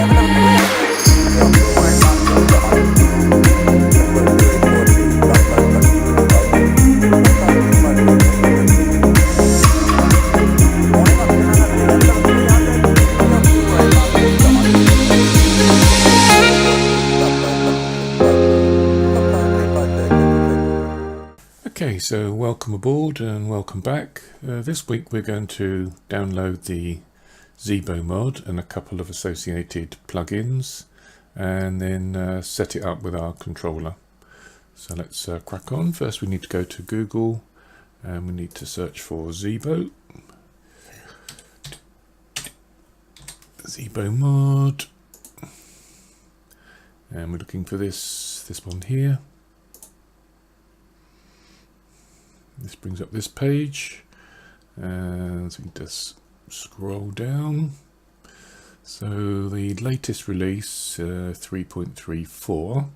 Okay, so welcome aboard and welcome back. This week we're going to download the ZIBO Mod and a couple of associated plugins and then set it up with our controller. So let's crack on. First we need to go to Google and we need to search for ZIBO. ZIBO Mod. And we're looking for this one here. This brings up this page, and so we just scroll down. So the latest release 3.34,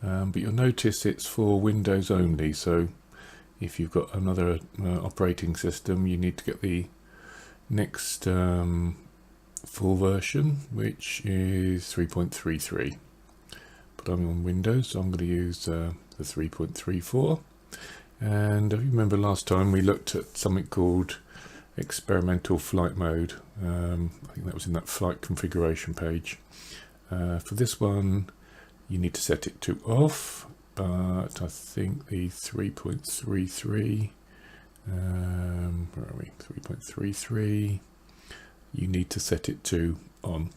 but you'll notice it's for Windows only. So if you've got another operating system, you need to get the next full version, which is 3.33. But I'm on Windows, so I'm going to use the 3.34. And if you remember last time we looked at something called experimental flight mode. I think that was in that flight configuration page. For this one you need to set it to off, but I think the 3.33 where are we, 3.33, you need to set it to on.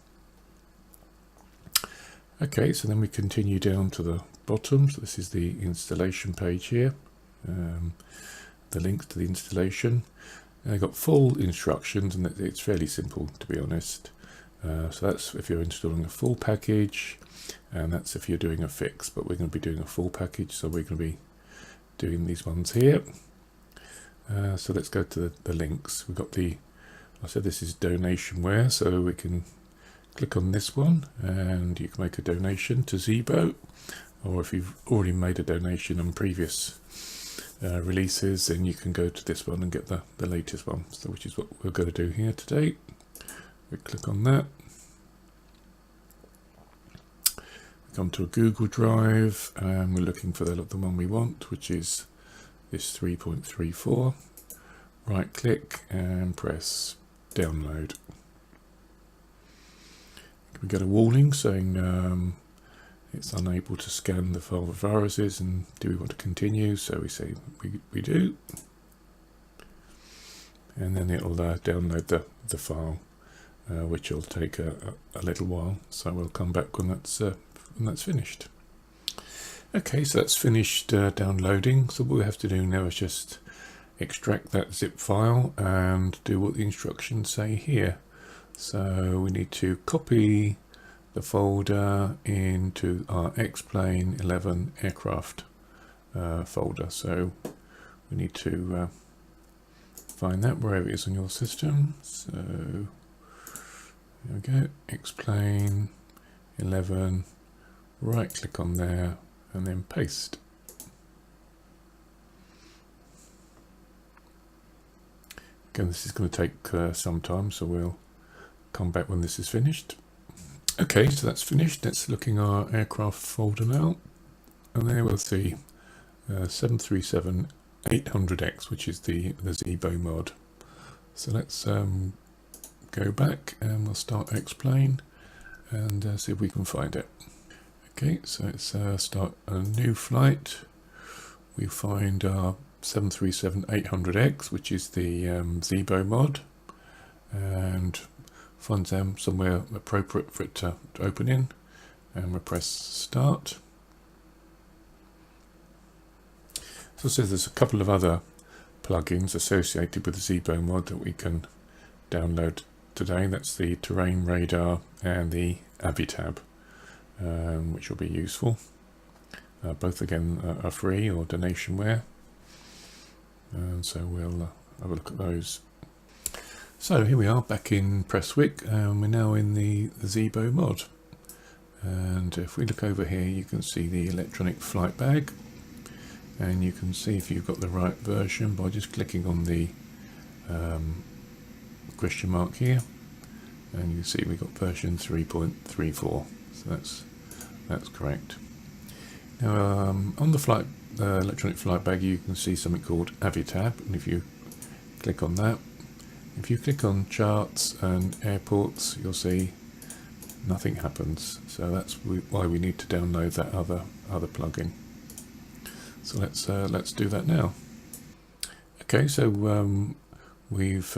Okay, so then we continue down to the bottom. So this is the installation page here. The links to the installation. They've got full instructions and it's fairly simple, to be honest. So that's if you're installing a full package, and that's if you're doing a fix, but we're going to be doing a full package, so we're going to be doing these ones here. So let's go to the links. We've got I said this is donationware, so we can click on this one and you can make a donation to ZIBO, or if you've already made a donation on previous releases, then you can go to this one and get the latest one, so which is what we're going to do here today. We click on that, come to a Google Drive, and we're looking for the one we want, which is this 3.34. Right click and press download. We get a warning saying it's unable to scan the file for viruses, and do we want to continue? So we say we do, and then it'll download the file, which will take a little while. So we'll come back when that's finished. Okay, so that's finished downloading. So what we have to do now is just extract that zip file and do what the instructions say here. So we need to copy the folder into our X-Plane 11 aircraft folder. So we need to find that wherever it is on your system. So there we go, X-Plane 11, right click on there and then paste. Again, this is going to take some time, so we'll come back when this is finished. Okay, so that's finished. Let's look in our aircraft folder now, and there we'll see 737-800X, which is the ZIBO mod. So let's go back and we'll start X-Plane and see if we can find it. Okay, so let's start a new flight. We find our 737-800X, which is the ZIBO mod, and find them somewhere appropriate for it to open in, and we'll press start. So it says there's a couple of other plugins associated with the ZIBO mod that we can download today. That's the terrain radar and the Avitab, which will be useful. Both again are free or donationware, and so we'll have a look at those. So here we are back in Presswick, and we're now in the ZIBO mod. And if we look over here, you can see the electronic flight bag, and you can see if you've got the right version by just clicking on the question mark here, and you see we got version 3.34, so that's correct. Now on the flight electronic flight bag, you can see something called AviTab, and if you click on that, if you click on charts and airports, you'll see nothing happens. So that's why we need to download that other plugin. So let's do that now. Okay, so we've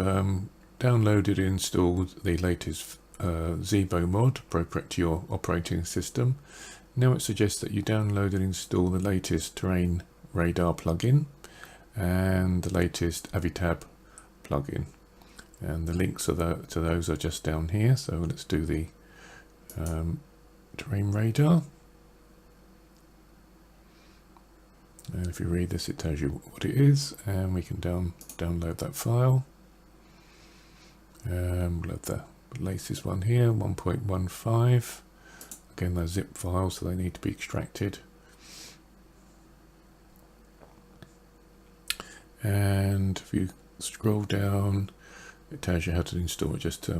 downloaded and installed the latest ZIBO Mod appropriate to your operating system. Now it suggests that you download and install the latest terrain radar plugin and the latest AviTab plugin, and the links to those are just down here. So let's do the terrain radar, and if you read this, it tells you what it is, and we can download that file. We'll have the latest one here, 1.15. Again, they're zip files, so they need to be extracted. And if you scroll down, it tells you how to install it. Just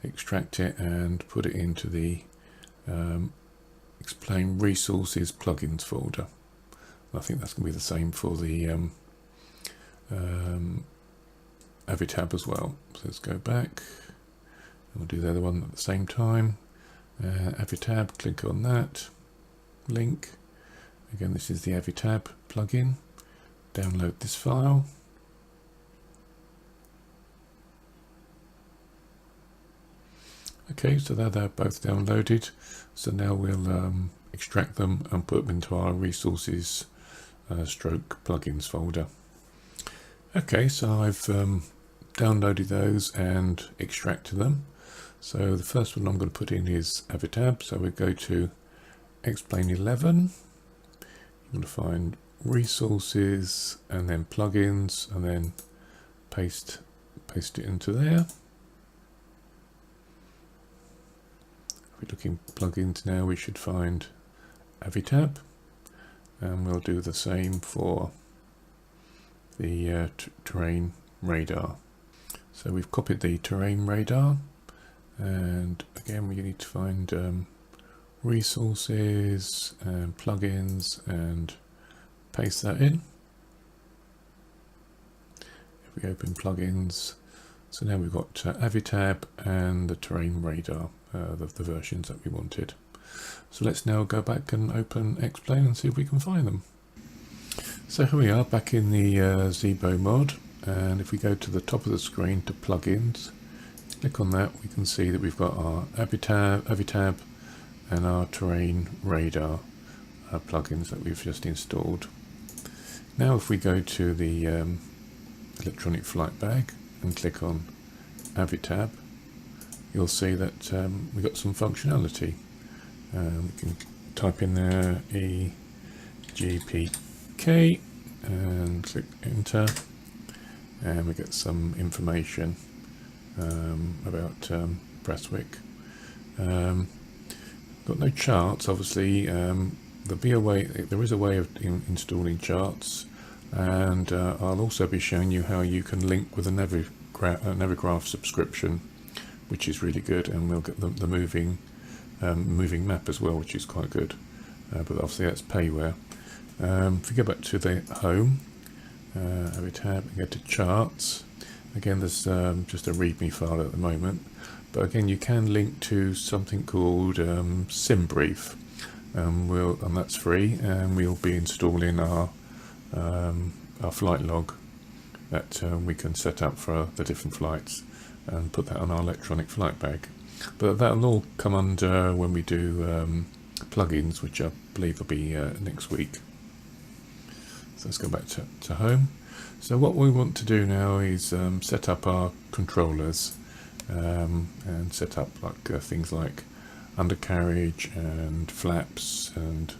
extract it and put it into the Explain Resources Plugins folder. I think that's going to be the same for the AviTab as well. So let's go back and we'll do the other one at the same time. AviTab, click on that link. Again, this is the AviTab plugin. Download this file. Okay, so they're both downloaded. So now we'll extract them and put them into our resources stroke plugins folder. Okay, so I've downloaded those and extracted them. So the first one I'm going to put in is AviTab. So we go to Explain 11. You're going to find resources and then plugins, and then paste it into there. If we're looking plugins now, we should find AviTab, and we'll do the same for the terrain radar. So we've copied the terrain radar, and again we need to find resources and plugins and paste that in. If we open plugins, so now we've got AviTab and the terrain radar, the versions that we wanted. So let's now go back and open Explain and see if we can find them. So here we are back in the ZIBO Mod, and if we go to the top of the screen to plugins, click on that, we can see that we've got our AviTab and our terrain radar plugins that we've just installed. Now if we go to the electronic flight bag and click on AviTab, you'll see that we've got some functionality. We can type in there EGPK and click enter, and we get some information about Prestwick. Got no charts, obviously. There is a way of installing charts, and I'll also be showing you how you can link with a Navigraph subscription, which is really good, and we'll get the moving map as well, which is quite good, but obviously that's payware. If we go back to the home, AviTab, and go to charts, again there's just a readme file at the moment, but again you can link to something called SimBrief, and that's free, and we'll be installing our flight log that we can set up for the different flights and put that on our electronic flight bag. But that'll all come under when we do plugins, which I believe will be next week. So let's go back to home. So what we want to do now is set up our controllers and set up things like undercarriage and flaps and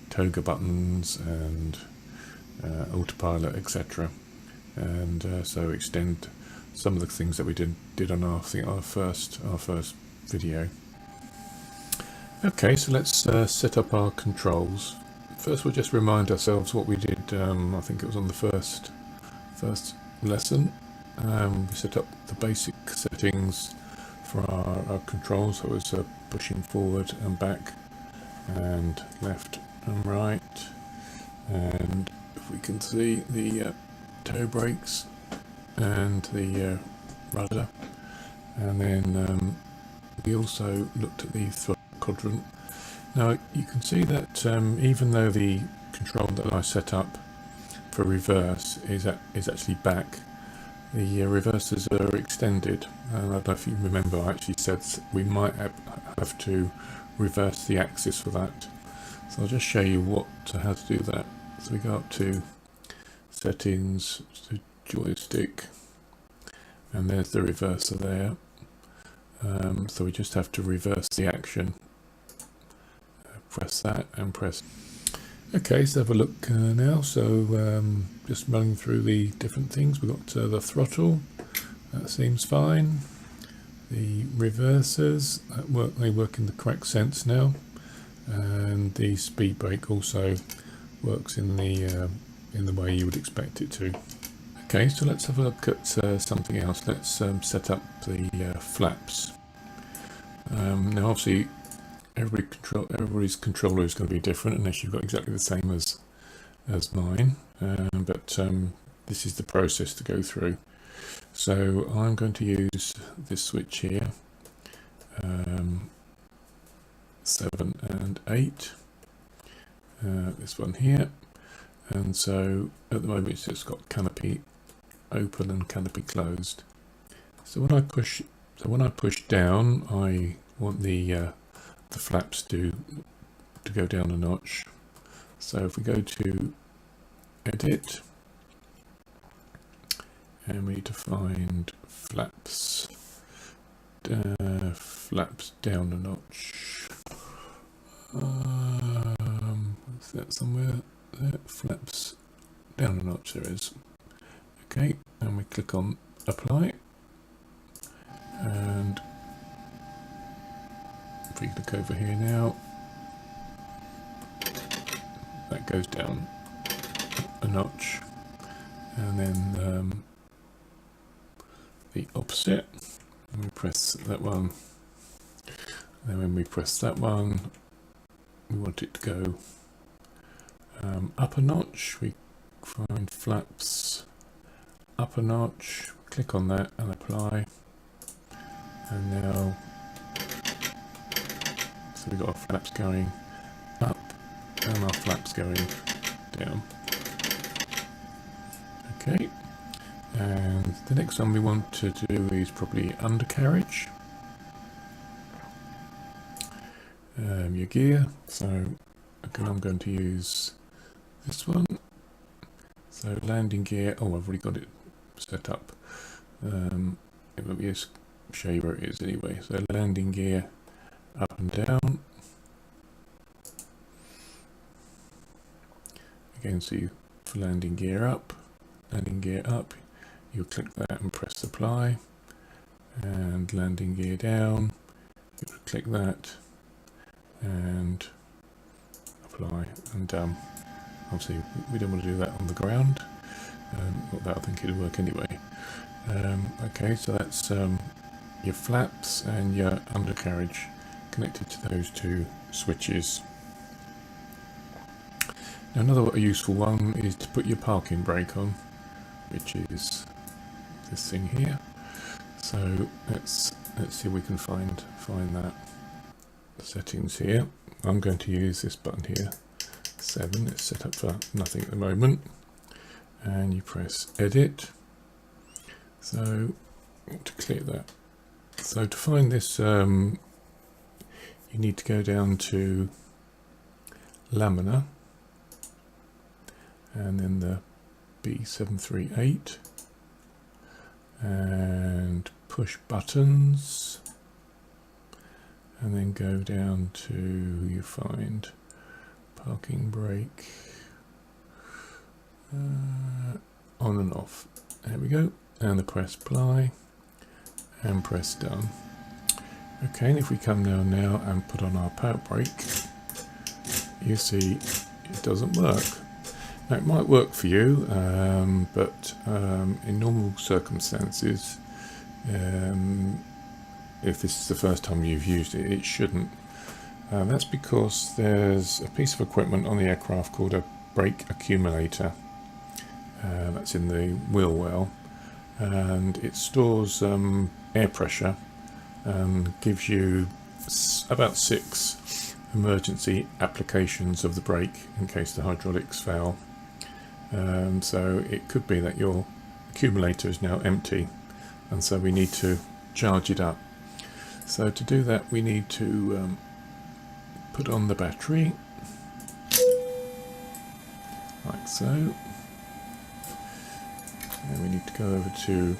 toga buttons and autopilot, etc. And so extend some of the things that we did on our first video. Okay, so let's set up our controls. First, we'll just remind ourselves what we did. I think it was on the first lesson. We set up the basic settings for our controls. So it's pushing forward and back and left and right, and if we can see the toe brakes and the rudder. And then we also looked at the throttle quadrant. Now you can see that even though the control that I set up for reverse is actually back, the reversers are extended. And I don't know if you remember, I actually said we might have to reverse the axis for that. So I'll just show you how to do that. So we go up to settings, to joystick, and there's the reverser there. So we just have to reverse the action. Press that and press. Okay, let's have a look now. So just running through the different things. We've got the throttle, that seems fine. The reversers, they work in the correct sense now. And the speed brake also works in the way you would expect it to. Okay, so let's have a look at something else. Let's set up the flaps. Now obviously everybody's controller is going to be different unless you've got exactly the same as mine, but this is the process to go through. So I'm going to use this switch here, 7 and 8, this one here, and so at the moment it's just got canopy open and canopy closed. So when I push down, I want the flaps to go down a notch. So if we go to edit, and we need to find flaps, flaps down a notch. Is that somewhere there? Flaps down a notch, there is. Okay, and we click on apply, and if we look over here now, that goes down a notch, and then the opposite, and we press that one, and then when we press that one, we want it to go up a notch. We find flaps up a notch, click on that and apply, and now so we've got our flaps going up and our flaps going down. Okay, and the next one we want to do is probably undercarriage. Your gear, so again I'm going to use this one. So landing gear, oh I've already got it set up. Let me just show you where it is anyway. So landing gear up and down. Again, so for landing gear up, you click that and press apply, and landing gear down, you click that and apply, and obviously we don't want to do that on the ground, not that I think it'll work anyway. Okay, so that's your flaps and your undercarriage connected to those two switches. Now another useful one is to put your parking brake on, which is this thing here. So let's see if we can find that. The settings here. I'm going to use this button here, 7. It's set up for nothing at the moment, and you press edit. So to clear that. So to find this, you need to go down to Lamina, and then the B738, and push buttons, and then go down to, you find parking brake, on and off. There we go, and the press apply and press done. Okay, and if we come down now and put on our power brake, you see it doesn't work. Now it might work for you, but in normal circumstances if this is the first time you've used it, it shouldn't. That's because there's a piece of equipment on the aircraft called a brake accumulator. That's in the wheel well, and it stores air pressure and gives you about 6 emergency applications of the brake in case the hydraulics fail. So it could be that your accumulator is now empty, and so we need to charge it up. So to do that, we need to put on the battery like so, and we need to go over to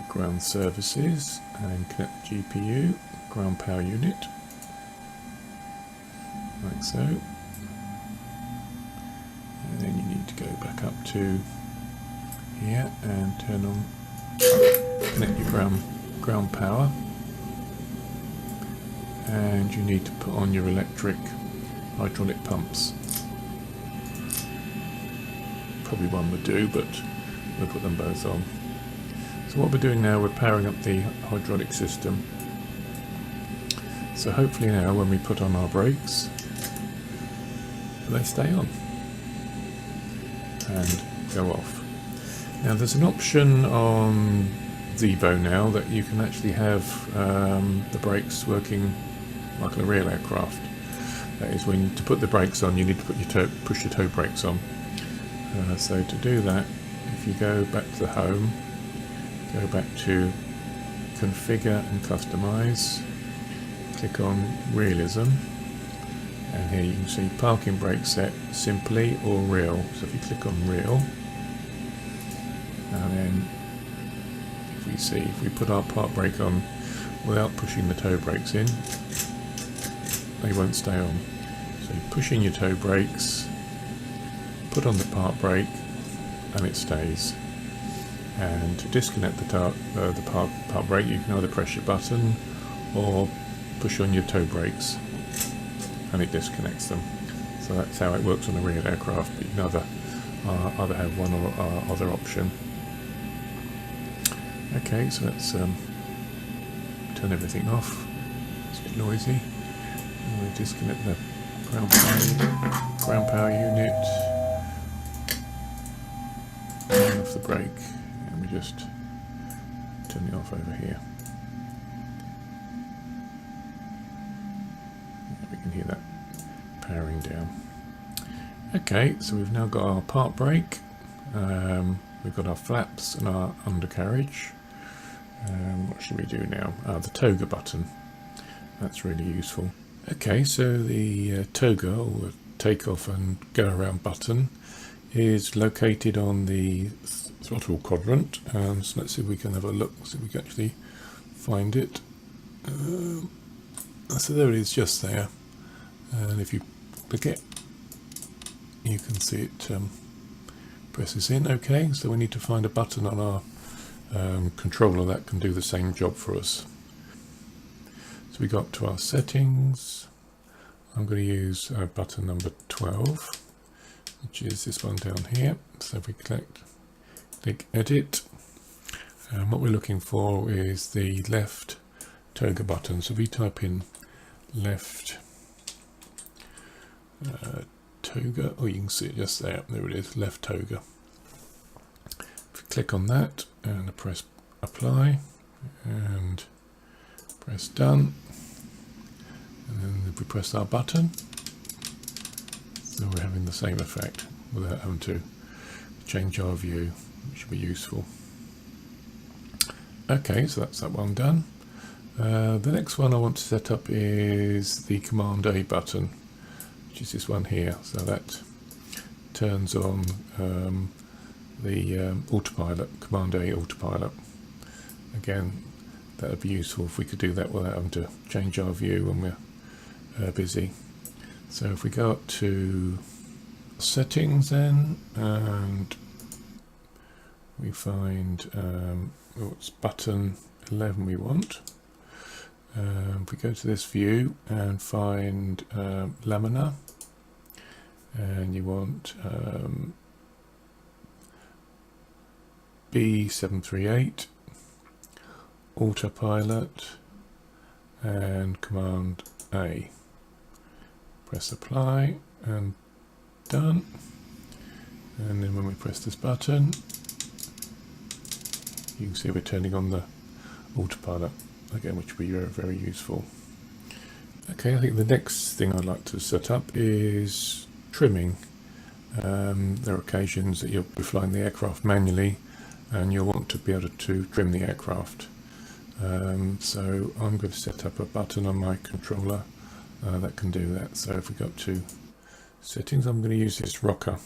ground services and connect the GPU, ground power unit, like so, and then you need to go back up to here and turn on, connect your ground power, and you need to put on your electric hydraulic pumps. Probably one would do, but we'll put them both on. So what we're doing now, we're powering up the hydraulic system. So hopefully now when we put on our brakes, they stay on and go off. Now there's an option on ZIBO now that you can actually have the brakes working like a real aircraft. That is, when to put the brakes on, you need to push your toe brakes on. So to do that, if you go back to the home, go back to configure and customize, click on realism, and here you can see parking brake set simply or real. So if you click on real, and then if we put our park brake on without pushing the toe brakes in, they won't stay on. So you push in your toe brakes, put on the park brake, and it stays. And to disconnect the park brake, you can either press your button or push on your toe brakes, and it disconnects them. So that's how it works on a real aircraft, but you can either have one or other option. Okay, so let's turn everything off. It's a bit noisy. And we disconnect the ground power unit, turn off the brake, and we just turn it off over here. Yeah, we can hear that powering down. Okay, so we've now got our park brake, we've got our flaps and our undercarriage. What should we do now? The toga button. That's really useful. Okay, so the toga, or take off and go around button, is located on the throttle quadrant. So let's see if we can have a look, see if we can actually find it. So there it is, just there. And if you click it, you can see it presses in. Okay, so we need to find a button on our controller that can do the same job for us. So we go up to our settings. I'm going to use button number 12, which is this one down here. So if we click edit, what we're looking for is the left toga button. So if we type in left toga, or you can see it just there, it is, left toga. If we click on that and press apply and press done, and then if we press our button, so we're having the same effect without having to change our view, which should be useful. Okay, so that's that one done. The next one I want to set up is the Command A button, which is this one here. So that turns on the autopilot, Command A autopilot. Again, that would be useful if we could do that without having to change our view when we're busy. So if we go up to settings then, and we find what's button 11 we want. If we go to this view and find laminar, and you want B738 autopilot and Command A. Press apply and done. And then when we press this button, you can see we're turning on the autopilot again, which will be very, very useful. Okay, I think the next thing I'd like to set up is trimming. There are occasions that you'll be flying the aircraft manually and you'll want to be able to trim the aircraft. So I'm going to set up a button on my controller that can do that. So if we go up to settings, I'm going to use this rocker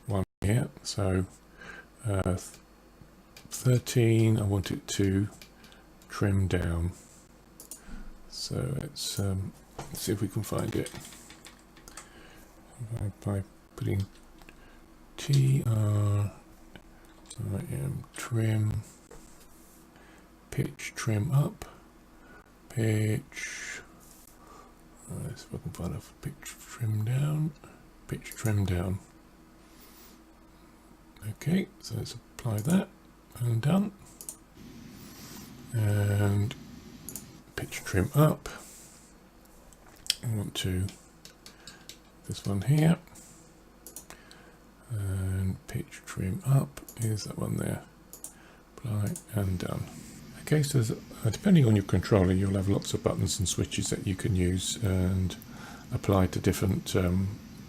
one here. So 13, I want it to trim down. So let's see if we can find it by putting TRIM trim, pitch trim up, pitch, let's see if I can find a pitch trim down. Okay, so let's apply that and done. And pitch trim up. I want to this one here, and pitch trim up is that one there. Apply and done. Okay, so depending on your controller, you'll have lots of buttons and switches that you can use and apply to different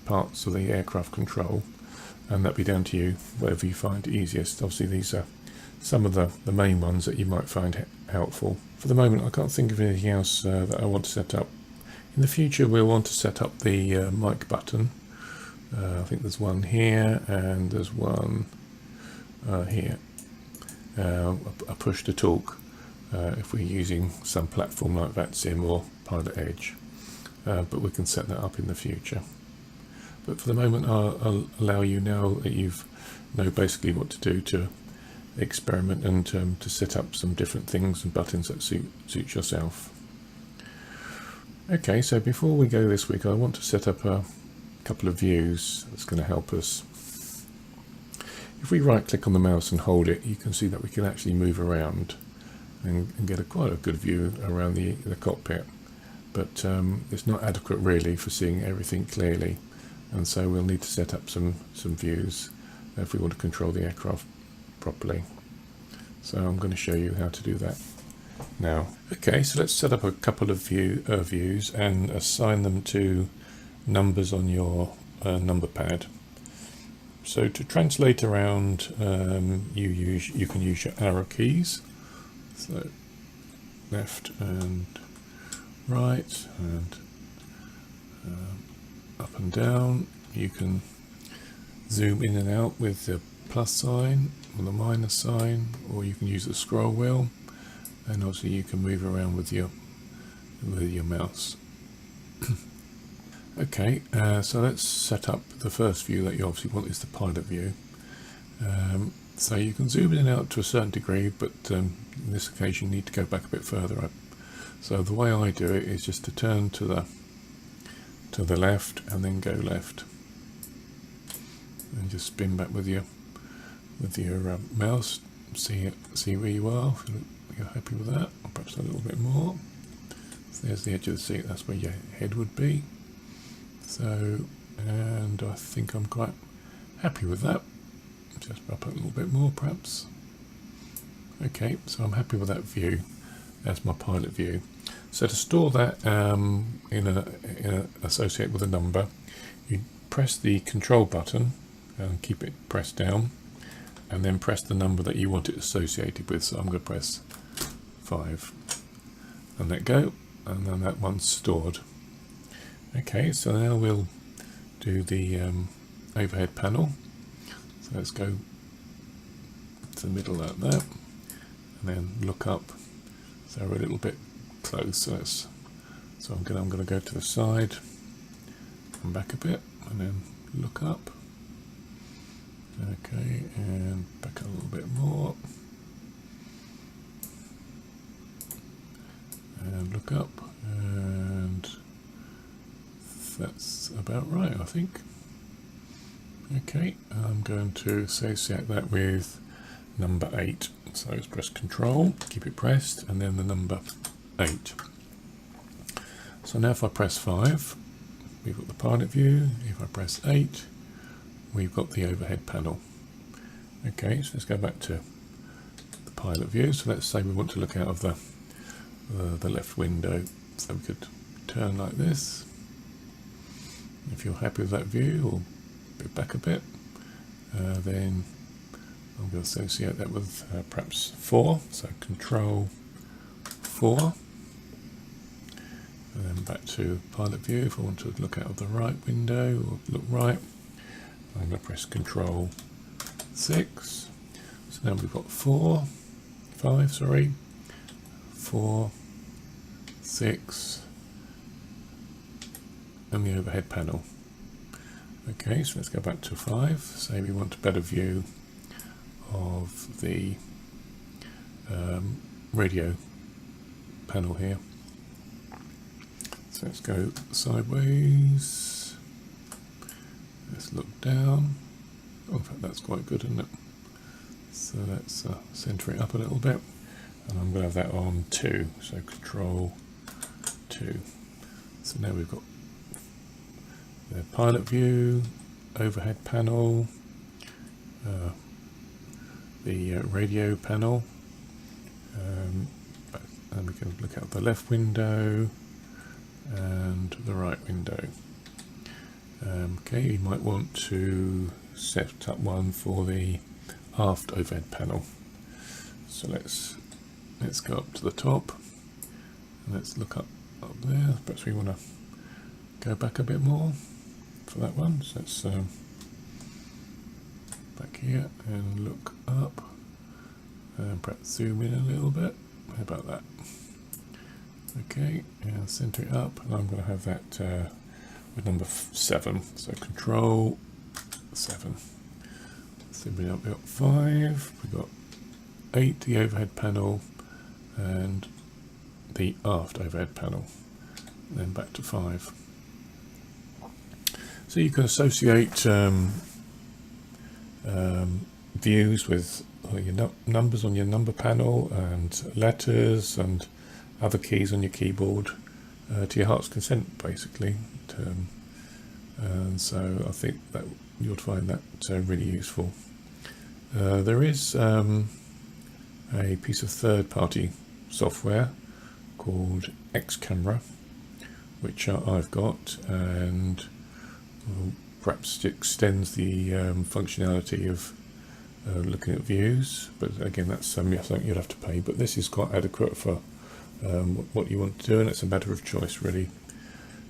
parts of the aircraft control, and that'll be down to you, whatever you find easiest. Obviously these are some of the main ones that you might find helpful. For the moment I can't think of anything else that I want to set up. In the future we'll want to set up the mic button. I think there's one here and there's one here. A push to talk if we're using some platform like VATSIM or Pilot Edge, but we can set that up in the future. But for the moment I'll allow you, now that you've know basically what to do, to experiment and to set up some different things and buttons that suit yourself. Okay, so before we go this week, I want to set up a couple of views that's going to help us. If we right click on the mouse and hold it, you can see that we can actually move around and get quite a good view around the cockpit, but it's not adequate really for seeing everything clearly, and so we'll need to set up some views if we want to control the aircraft properly. So I'm going to show you how to do that now. Okay, so let's set up a couple of views and assign them to numbers on your number pad. So to translate around, you can use your arrow keys. So left and right and up and down. You can zoom in and out with the plus sign or the minus sign, or you can use the scroll wheel, and obviously you can move around with your mouse. Okay, so let's set up the first view that you obviously want, is the pilot view. So you can zoom in and out to a certain degree, but in this occasion you need to go back a bit further up. So the way I do it is just to turn to the left and then go left, and just spin back with your mouse. See where you are. If you're happy with that, or perhaps a little bit more. So there's the edge of the seat. That's where your head would be. So, and I think I'm quite happy with that. Just up a little bit more perhaps. Okay, so I'm happy with that view. That's my pilot view. So to store that associate with a number, you press the control button and keep it pressed down, and then press the number that you want it associated with. So I'm going to press 5 and let go, and then that one's stored. Okay, so now we'll do the overhead panel. So let's go to the middle like that, and then look up. So we're a little bit close. So I'm going to go to the side, come back a bit, and then look up. Okay, and back a little bit more, and look up, and that's about right, I think. Okay, I'm going to associate that with number 8. So let's press Control, keep it pressed, and then the number 8. So now if I press 5, we've got the pilot view. If I press 8, we've got the overhead panel. Okay, so let's go back to the pilot view. So let's say we want to look out of the left window. So we could turn like this. If you're happy with that view, or go back a bit, then I'm going to associate that with perhaps 4. So Control 4. And then back to pilot view. If I want to look out of the right window or look right, I'm going to press Control 6. So now we've got 4, 6, and the overhead panel. Okay, so let's go back to 5. Say we want a better view of the radio panel here. So let's go sideways. Let's look down. Oh, in fact, that's quite good, isn't it? So let's center it up a little bit. And I'm going to have that on 2. So Control 2. So now we've got the pilot view, overhead panel, the radio panel, and we can look out the left window and the right window. Okay, you might want to set up one for the aft overhead panel. So let's go up to the top and let's look up there. Perhaps we want to go back a bit more for that one. So let's back here and look up and perhaps zoom in a little bit. How about that? Okay, and center it up, and I'm going to have that with number 7. So Control 7. So we've got 5, we've got 8, the overhead panel, and the aft overhead panel. And then back to 5. So you can associate views with your numbers on your number panel and letters and other keys on your keyboard to your heart's content, basically. And so I think that you'll find that really useful. There is a piece of third-party software called X-Camera, which I've got, and perhaps extends the functionality of looking at views, but again that's something you'll have to pay, but this is quite adequate for what you want to do, and it's a matter of choice really.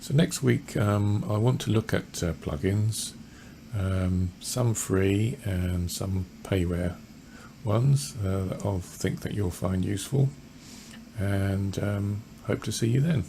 So next week I want to look at plugins, some free and some payware ones that I think that you'll find useful, and hope to see you then.